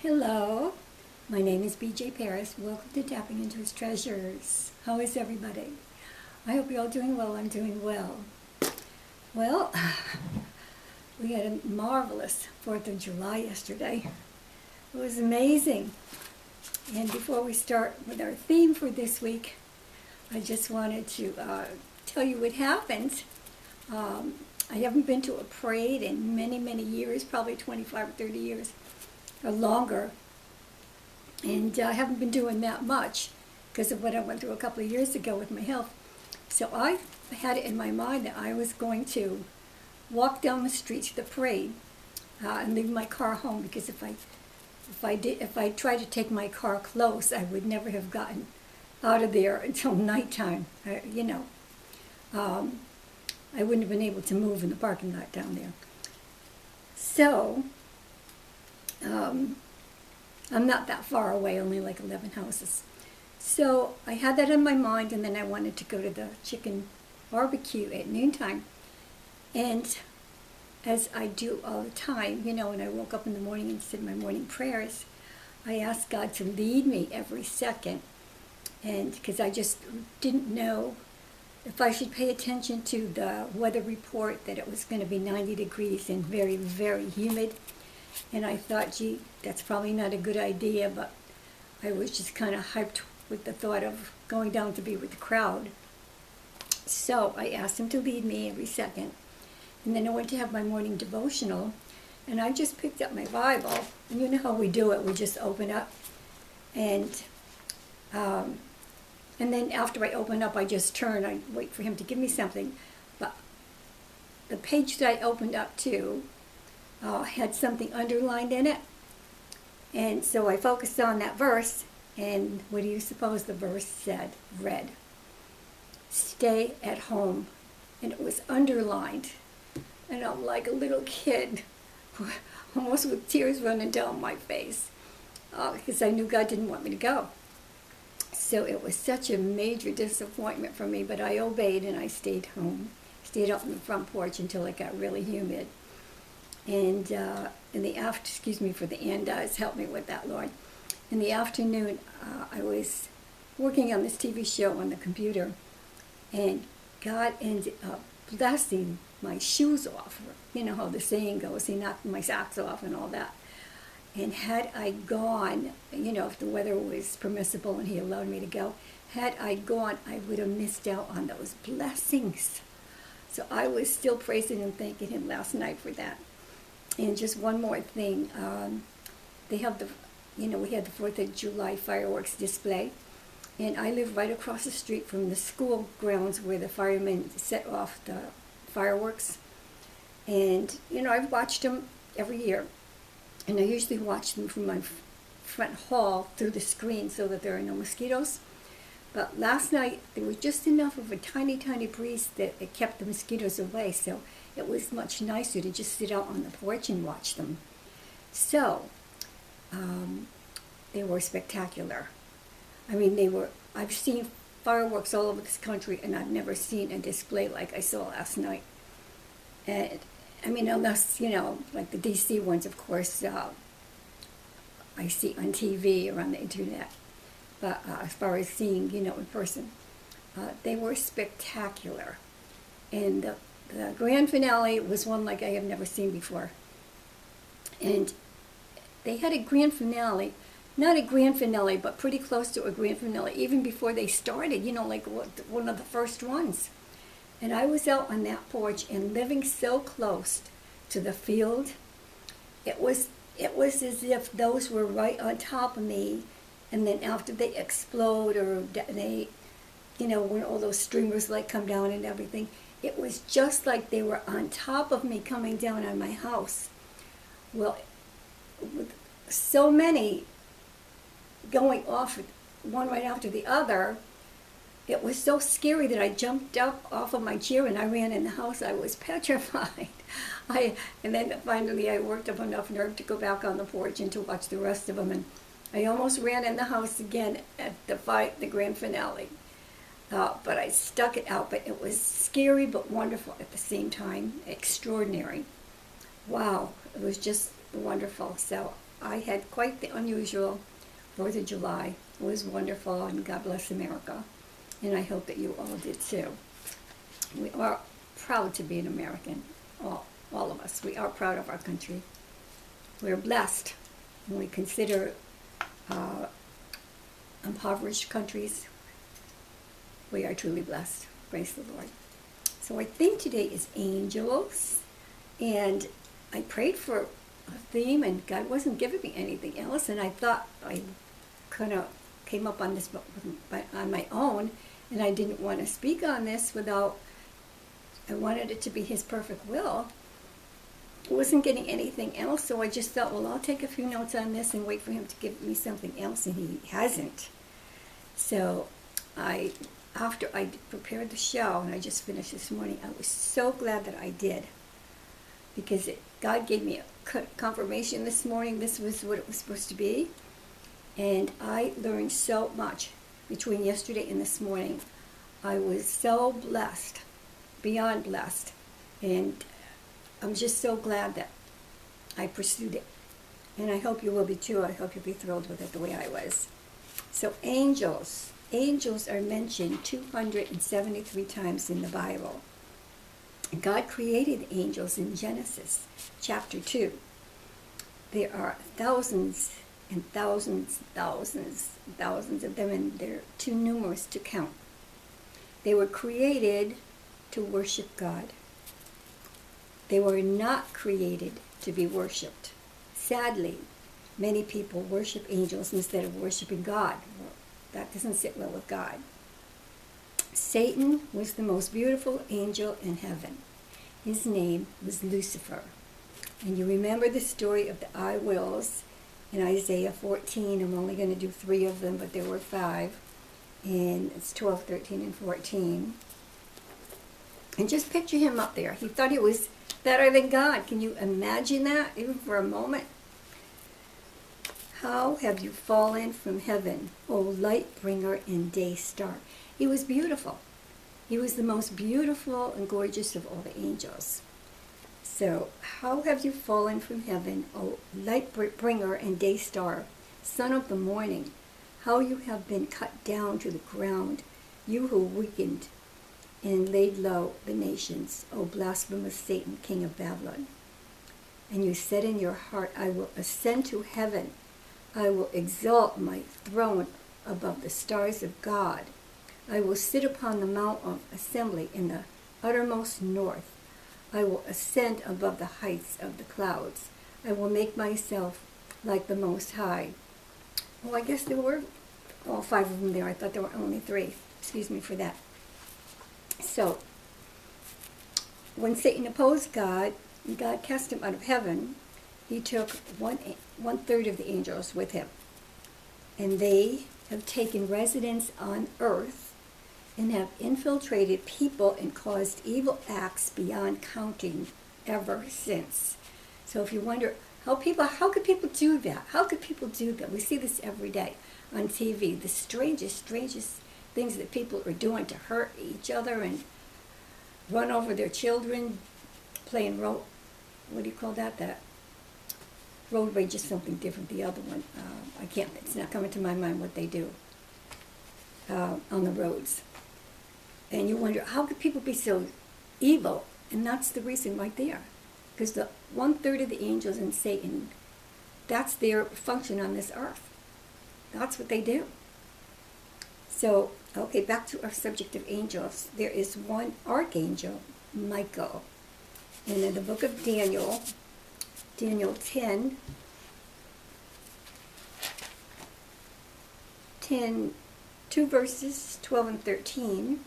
Hello, my name is BJ Paris. Welcome to Tapping into His Treasures. How is everybody? I hope you're all doing well. I'm doing well. Well, we had a marvelous 4th of July yesterday. It was amazing. And before we start with our theme for this week, I just wanted to tell you what happened. I haven't been to a parade in many, many years, probably 25 or 30 years or longer. And I haven't been doing that much because of what I went through a couple of years ago with my health. So I had it in my mind that I was going to walk down the street to the parade and leave my car home, because if I tried to take my car close, I would never have gotten out of there until nighttime. I wouldn't have been able to move in the parking lot down there. So I'm not that far away, only like 11 houses. So I had that in my mind, and then I wanted to go to the chicken barbecue at noontime. And as I do all the time, when I woke up in the morning and said my morning prayers, I asked God to lead me every second. And because I just didn't know if I should pay attention to the weather report that it was going to be 90 degrees and very, very humid. And I thought, gee, that's probably not a good idea, but I was just kind of hyped with the thought of going down to be with the crowd. So I asked him to lead me every second. And then I went to have my morning devotional, and I just picked up my Bible. And you know how we do it, we just open up. And then after I open up, I just turn, I wait for him to give me something. But the page that I opened up to had something underlined in it. And so I focused on that verse, and what do you suppose the verse said? Read, "Stay at home." And it was underlined. And I'm like a little kid, almost with tears running down my face, because I knew God didn't want me to go. So it was such a major disappointment for me, but I obeyed and I stayed home. Stayed out on the front porch until it got really humid. And in the help me with that, Lord. In the afternoon, I was working on this TV show on the computer, and God ended up blessing my shoes off. You know how the saying goes, he knocked my socks off and all that. And had I gone, if the weather was permissible and he allowed me to go, had I gone, I would have missed out on those blessings. So I was still praising and thanking him last night for that. And just one more thing, they have we had the 4th of July fireworks display, and I live right across the street from the school grounds where the firemen set off the fireworks. And, I've watched them every year, and I usually watch them from my front hall through the screen so that there are no mosquitoes. But last night, there was just enough of a tiny, tiny breeze that it kept the mosquitoes away, so it was much nicer to just sit out on the porch and watch them. So, they were spectacular. I mean, I've seen fireworks all over this country, and I've never seen a display like I saw last night. And, unless, like the DC ones, of course, I see on TV or on the internet. But as far as seeing, in person, they were spectacular. And the grand finale was one like I have never seen before. And they had a grand finale, not a grand finale, but pretty close to a grand finale, even before they started, like one of the first ones. And I was out on that porch and living so close to the field, it was as if those were right on top of me. And then after they explode, or they, when all those streamers come down and everything, it was just like they were on top of me coming down on my house. Well, with so many going off, one right after the other, it was so scary that I jumped up off of my chair and I ran in the house. I was petrified. And then finally I worked up enough nerve to go back on the porch and to watch the rest of them. And I almost ran in the house again at the grand finale. But I stuck it out. But it was scary but wonderful at the same time. Extraordinary. Wow. It was just wonderful. So I had quite the unusual 4th of July. It was wonderful, and God bless America. And I hope that you all did too. We are proud to be an American, all of us. We are proud of our country. We're blessed when we consider impoverished countries. We are truly blessed. Praise the Lord. So our theme today is angels, and I prayed for a theme, and God wasn't giving me anything else, and I thought I kind of came up on this on my own, and I didn't want to speak on this without, I wanted it to be His perfect will. I wasn't getting anything else, so I just thought, well, I'll take a few notes on this and wait for Him to give me something else, and He hasn't. So after I prepared the show, and I just finished this morning, I was so glad that I did, because God gave me a confirmation this morning. This was what it was supposed to be, and I learned so much between yesterday and this morning. I was so blessed, beyond blessed, and I'm just so glad that I pursued it, and I hope you will be too. I hope you'll be thrilled with it the way I was. So angels are mentioned 273 times in the Bible. God created angels in Genesis chapter 2. There are thousands and thousands of them, and they're too numerous to count. They were created to worship God. They were not created to be worshipped. Sadly, many people worship angels instead of worshiping God. Well, that doesn't sit well with God. Satan was the most beautiful angel in heaven. His name was Lucifer. And you remember the story of the I wills in Isaiah 14. I'm only going to do 3 of them, but there were 5. And it's 12, 13, and 14. And just picture him up there. He thought he was better than God. Can you imagine that, even for a moment? How have you fallen from heaven, O light bringer and day star? He was beautiful. He was the most beautiful and gorgeous of all the angels. So, how have you fallen from heaven, O light bringer and day star, son of the morning? How you have been cut down to the ground, you who weakened and laid low the nations, O blasphemous Satan, king of Babylon. And you said in your heart, I will ascend to heaven. I will exalt my throne above the stars of God. I will sit upon the mount of assembly in the uttermost north. I will ascend above the heights of the clouds. I will make myself like the Most High. Well, I guess there were all 5 of them there. I thought there were only 3. Excuse me for that. So, when Satan opposed God, and God cast him out of heaven, he took one third of the angels with him. And they have taken residence on earth and have infiltrated people and caused evil acts beyond counting ever since. So if you wonder, how could people do that? How could people do that? We see this every day on TV. The strangest things that people are doing to hurt each other and run over their children, playing what do you call that? That road rage is something different. The other one, it's not coming to my mind what they do on the roads. And you wonder, how could people be so evil? And that's the reason right there. Because the 1/3 of the angels in Satan, that's their function on this earth. That's what they do. So, okay, back to our subject of angels. There is one archangel, Michael. And in the book of Daniel 10, 2 verses 12 and 13,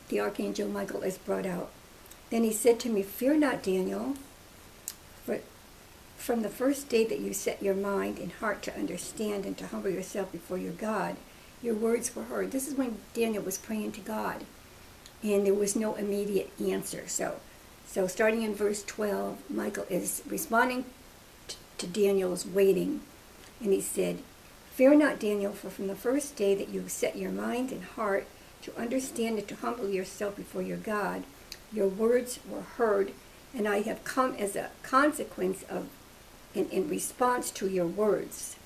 the archangel Michael is brought out. Then he said to me, fear not, Daniel, for from the first day that you set your mind and heart to understand and to humble yourself before your God, your words were heard. This is when Daniel was praying to God, and there was no immediate answer. So starting in verse 12, Michael is responding to Daniel's waiting, and he said, fear not, Daniel, for from the first day that you set your mind and heart to understand and to humble yourself before your God, your words were heard, and I have come as a consequence of, in response to your words.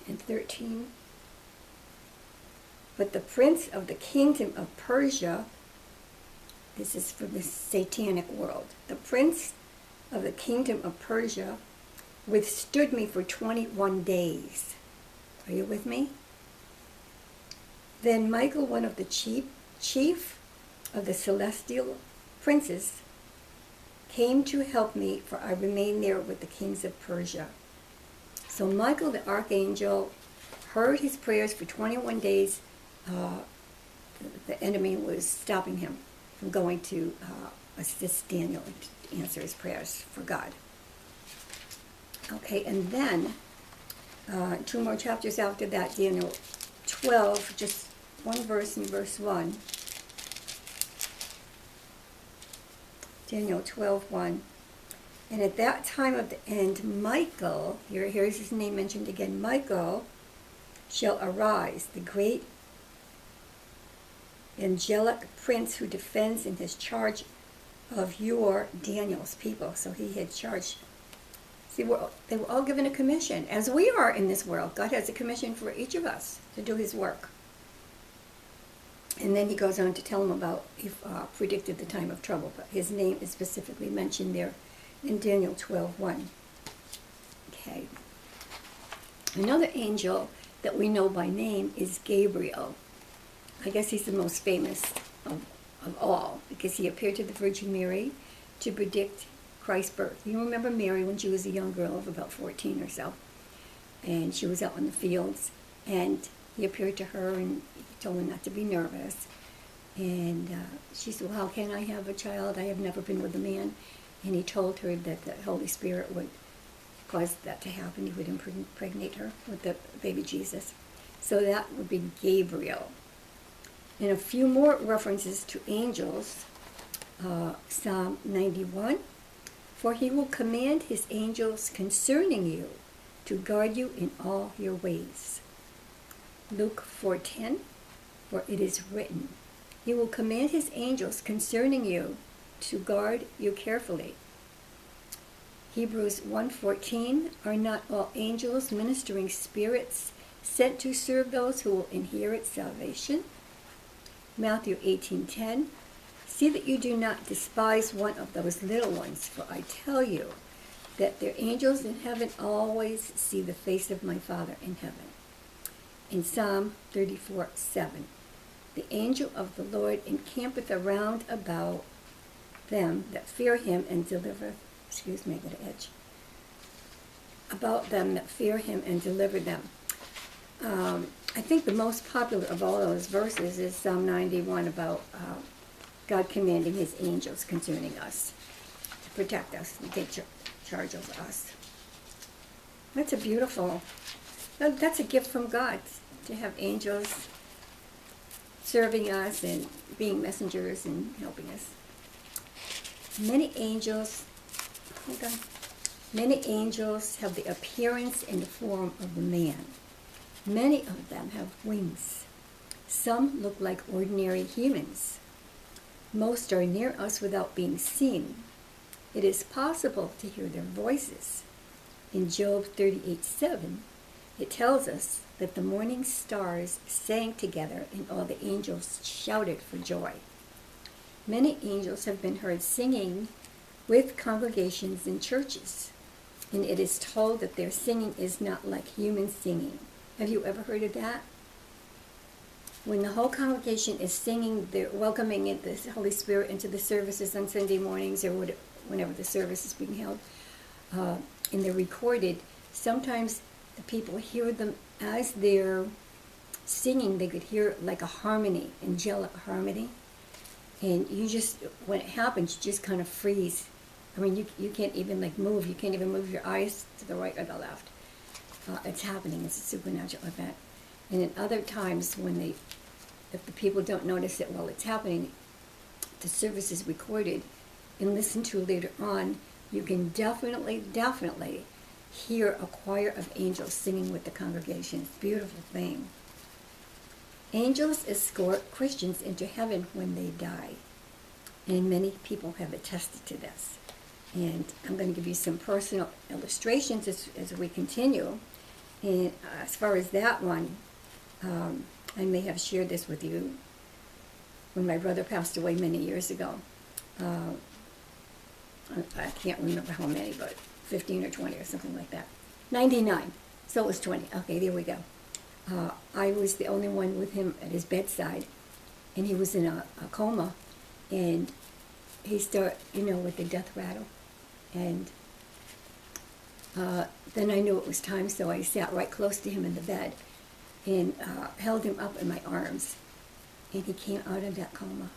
And 13. But the prince of the kingdom of Persia, this is from the satanic world, the prince of the kingdom of Persia withstood me for 21 days. Are you with me? Then Michael, one of the chief of the celestial princes, came to help me, for I remained there with the kings of Persia. So Michael the archangel heard his prayers for 21 days. The enemy was stopping him from going to assist Daniel and answer his prayers for God. Okay, and then 2 more chapters after that, Daniel 12, just one verse in verse 1. Daniel 12:1. And at that time of the end, Michael, here's his name mentioned again, Michael shall arise, the great angelic prince who defends in his charge of your Daniel's people. So he had charged. See, they were all given a commission, as we are in this world. God has a commission for each of us to do his work. And then he goes on to tell them about, he predicted the time of trouble, but his name is specifically mentioned there in Daniel 12:1. Okay. Another angel that we know by name is Gabriel. I guess he's the most famous of all, because he appeared to the Virgin Mary to predict Christ's birth. You remember Mary when she was a young girl of about 14 or so, and she was out in the fields, and he appeared to her and he told her not to be nervous. And she said, well, how can I have a child? I have never been with a man. And he told her that the Holy Spirit would cause that to happen. He would impregnate her with the baby Jesus. So that would be Gabriel. And a few more references to angels. Psalm 91. For he will command his angels concerning you to guard you in all your ways. Luke 4:10. For it is written, he will command his angels concerning you to guard you carefully. Hebrews 1:14. Are not all angels ministering spirits sent to serve those who will inherit salvation? Matthew 18:10. See that you do not despise one of those little ones, for I tell you that their angels in heaven always see the face of my Father in heaven. In Psalm 34:7. The angel of the Lord encampeth around about them that fear him and deliver, about them that fear him and deliver them. I think the most popular of all those verses is Psalm 91 about God commanding his angels concerning us to protect us and take charge of us. That's a beautiful, that's a gift from God, to have angels serving us and being messengers and helping us. Many angels have the appearance and the form of a man. Many of them have wings. Some look like ordinary humans. Most are near us without being seen. It is possible to hear their voices. In Job 38:7, it tells us that the morning stars sang together and all the angels shouted for joy. Many angels have been heard singing with congregations in churches, and it is told that their singing is not like human singing. Have you ever heard of that? When the whole congregation is singing, they're welcoming the Holy Spirit into the services on Sunday mornings or whenever the service is being held, and they're recorded. Sometimes the people hear them as they're singing. They could hear like a harmony, angelic harmony. And you just, when it happens, you just kind of freeze. I mean, you can't even like move. You can't even move your eyes to the right or the left. It's happening. It's a supernatural event. And in other times when if the people don't notice it while it's happening, the service is recorded and listened to later on, you can definitely hear a choir of angels singing with the congregation. It's a beautiful thing. Angels escort Christians into heaven when they die. And many people have attested to this. And I'm going to give you some personal illustrations as we continue. And as far as that one, I may have shared this with you when my brother passed away many years ago. I can't remember how many, but 15 or 20 or something like that. 99. So it was 20. Okay, there we go. I was the only one with him at his bedside, and he was in a coma, and he started, with the death rattle. And then I knew it was time, so I sat right close to him in the bed and held him up in my arms. And he came out of that coma.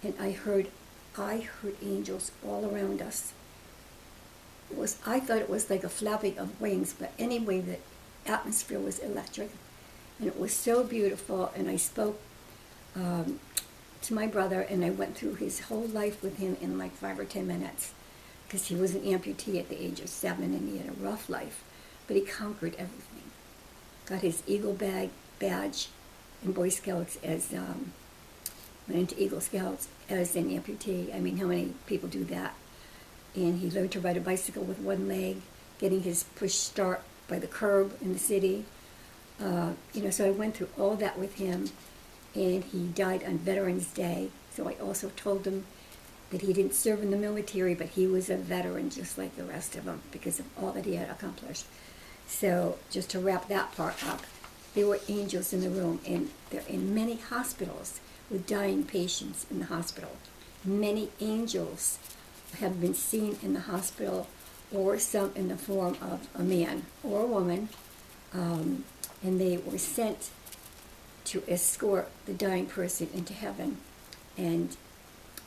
And I heard angels all around us. I thought it was like a flapping of wings, but anyway, the atmosphere was electric. And it was so beautiful, and I spoke to my brother, and I went through his whole life with him in like 5 or 10 minutes, because he was an amputee at the age of 7, and he had a rough life, but he conquered everything. Got his Eagle badge in Boy Scouts went into Eagle Scouts as an amputee. I mean, how many people do that? And he learned to ride a bicycle with one leg, getting his push start by the curb in the city. So I went through all that with him, and he died on Veterans Day. So I also told him that he didn't serve in the military, but he was a veteran just like the rest of them because of all that he had accomplished. So just to wrap that part up, there were angels in the room, and they're in many hospitals with dying patients in the hospital. Many angels have been seen in the hospital, or some in the form of a man or a woman, and they were sent to escort the dying person into heaven. And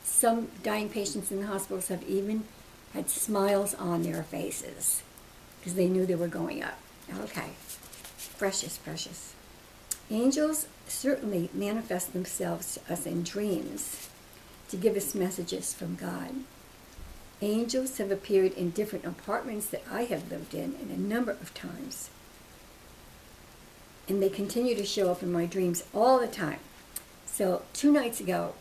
some dying patients in the hospitals have even had smiles on their faces because they knew they were going up. Okay, precious, precious. Angels certainly manifest themselves to us in dreams to give us messages from God. Angels have appeared in different apartments that I have lived in a number of times. And they continue to show up in my dreams all the time. So 2 nights ago,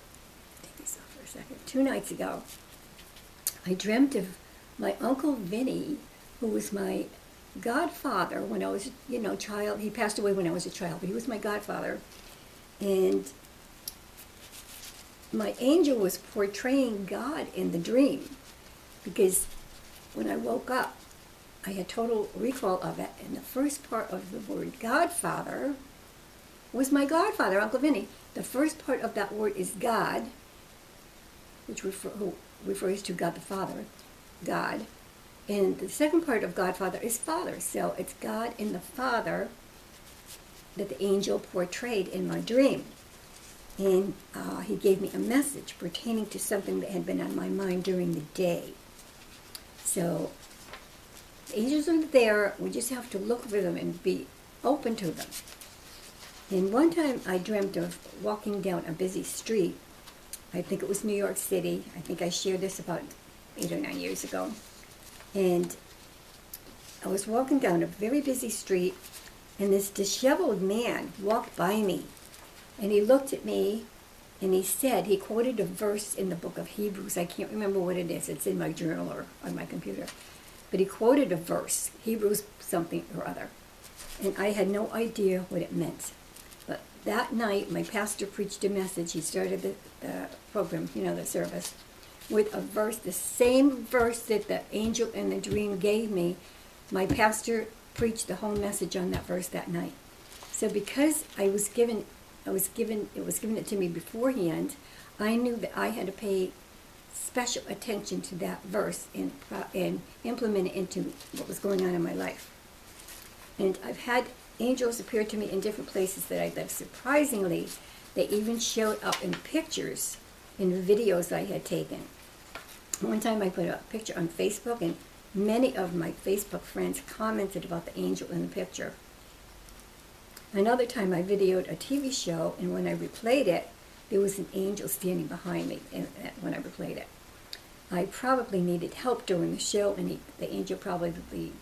take this off for a second. 2 nights ago, I dreamt of my Uncle Vinny, who was my godfather when I was, child. He passed away when I was a child, but he was my godfather. And my angel was portraying God in the dream, because when I woke up, I had total recall of it, and the first part of the word Godfather was my godfather, Uncle Vinny. The first part of that word is God, which refers to God the Father, God. And the second part of Godfather is Father. So it's God and the Father that the angel portrayed in my dream. And he gave me a message pertaining to something that had been on my mind during the day. So the angels are there. We just have to look for them and be open to them. And one time I dreamt of walking down a busy street. I think it was New York City. I think I shared this about 8 or 9 years ago. And I was walking down a very busy street, and this disheveled man walked by me. And he looked at me, and he quoted a verse in the book of Hebrews. I can't remember what it is. It's in my journal or on my computer. But he quoted a verse, Hebrews something or other. And I had no idea what it meant. But that night, my pastor preached a message. He started the program, the service, with a verse, the same verse that the angel in the dream gave me. My pastor preached the whole message on that verse that night. So because it was given it to me beforehand, I knew that I had to pay special attention to that verse and implement it into what was going on in my life. And I've had angels appear to me in different places that I lived. Surprisingly, they even showed up in pictures in videos I had taken. One time I put a picture on Facebook, and many of my Facebook friends commented about the angel in the picture. Another time I videoed a TV show, and when I replayed it, there was an angel standing behind me when I replayed it. I probably needed help during the show, and the angel probably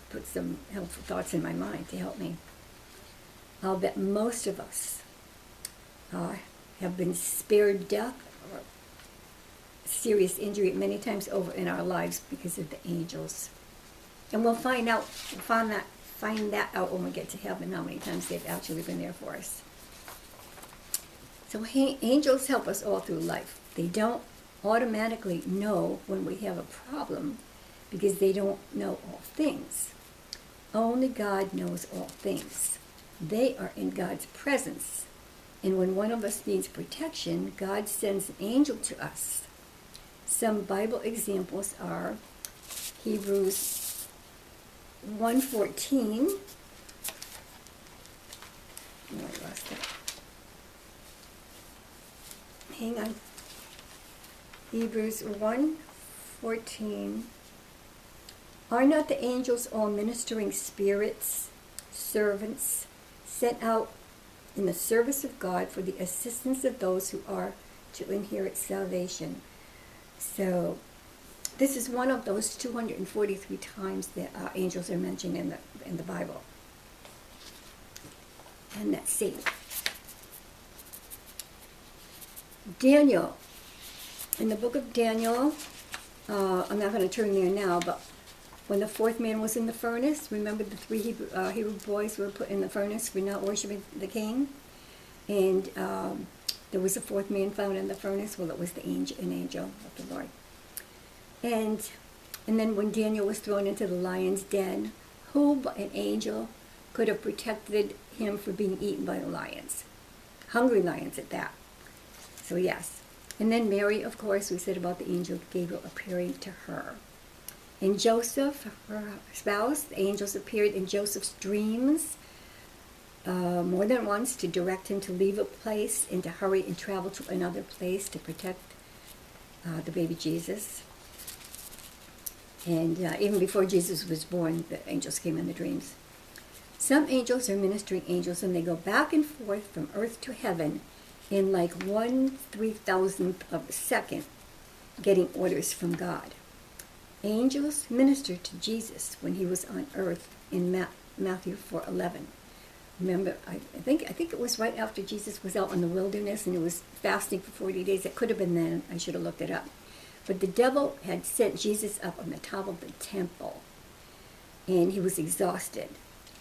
put some helpful thoughts in my mind to help me. I'll bet most of us have been spared death, serious injury many times over in our lives because of the angels. And we'll find that out when we get to heaven, how many times they've actually been there for us. So angels help us all through life. They don't automatically know when we have a problem because they don't know all things. Only God knows all things. They are in God's presence. And when one of us needs protection, God sends an angel to us. Some Bible examples are Hebrews 1:14. Oh, I lost it. Hang on. Hebrews 1:14. Are not the angels all ministering spirits, servants, sent out in the service of God for the assistance of those who are to inherit salvation? So this is one of those 243 times that angels are mentioned in the Bible. And let's see. Daniel. In the book of Daniel, I'm not going to turn there now, but when the fourth man was in the furnace, remember the three Hebrew boys were put in the furnace for not worshiping the king? And there was a fourth man found in the furnace. Well, it was an angel of the Lord. And then when Daniel was thrown into the lion's den, who but an angel could have protected him from being eaten by the lions? Hungry lions at that. So yes. And then Mary, of course, we said about the angel Gabriel appearing to her. And Joseph, her spouse, the angels appeared in Joseph's dreams more than once to direct him to leave a place and to hurry and travel to another place to protect the baby Jesus. And even before Jesus was born, the angels came in the dreams. Some angels are ministering angels, and they go back and forth from earth to heaven in like 1/3000th of a second, getting orders from God. Angels ministered to Jesus when he was on earth in Matthew 4:11. Remember, I think it was right after Jesus was out in the wilderness and he was fasting for 40 days. It could have been then. I should have looked it up. But the devil had sent Jesus up on the top of the temple, and he was exhausted.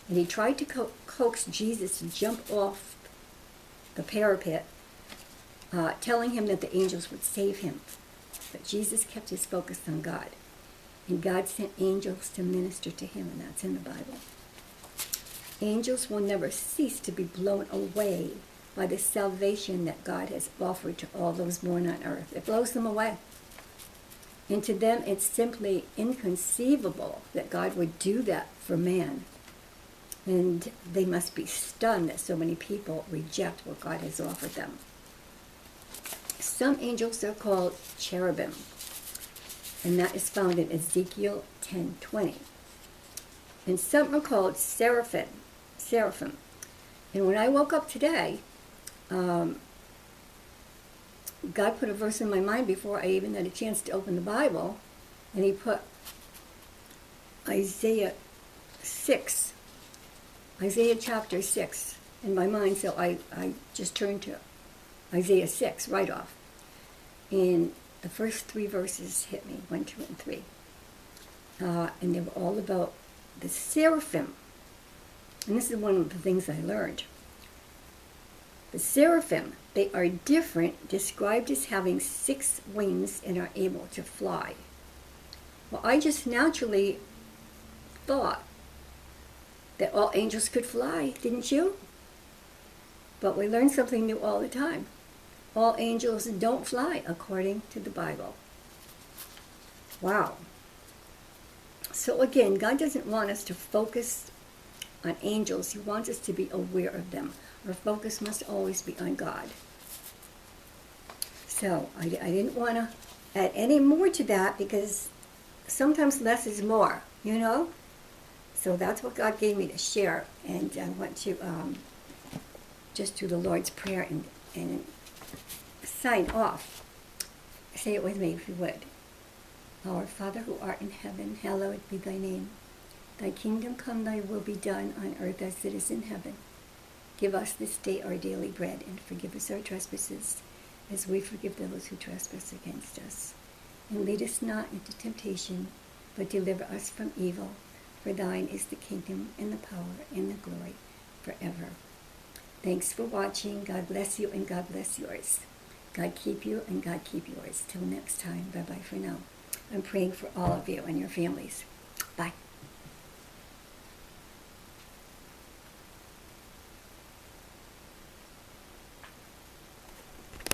And he tried to coax Jesus to jump off the parapet, telling him that the angels would save him. But Jesus kept his focus on God. And God sent angels to minister to him, and that's in the Bible. Angels will never cease to be blown away by the salvation that God has offered to all those born on earth. It blows them away. And to them, it's simply inconceivable that God would do that for man. And they must be stunned that so many people reject what God has offered them. Some angels are called cherubim, and that is found in Ezekiel 10:20. And some are called seraphim. And when I woke up today, God put a verse in my mind before I even had a chance to open the Bible, and he put Isaiah chapter 6 in my mind, so I just turned to Isaiah 6 right off. And the first three verses hit me, 1, 2, and 3. And they were all about the seraphim. And this is one of the things I learned. The seraphim, they are different, described as having 6 wings and are able to fly. Well, I just naturally thought that all angels could fly, didn't you? But we learn something new all the time. All angels don't fly according to the Bible. Wow. So again, God doesn't want us to focus on angels. He wants us to be aware of them. Our focus must always be on God. So I didn't want to add any more to that because sometimes less is more, you know? So that's what God gave me to share. And I want to just do the Lord's Prayer and sign off. Say it with me if you would. Our Father who art in heaven, hallowed be thy name. Thy kingdom come, thy will be done on earth as it is in heaven. Give us this day our daily bread, and forgive us our trespasses, as we forgive those who trespass against us. And lead us not into temptation, but deliver us from evil. For thine is the kingdom and the power and the glory forever. Thanks for watching. God bless you and God bless yours. God keep you and God keep yours. Till next time. Bye-bye for now. I'm praying for all of you and your families. Bye.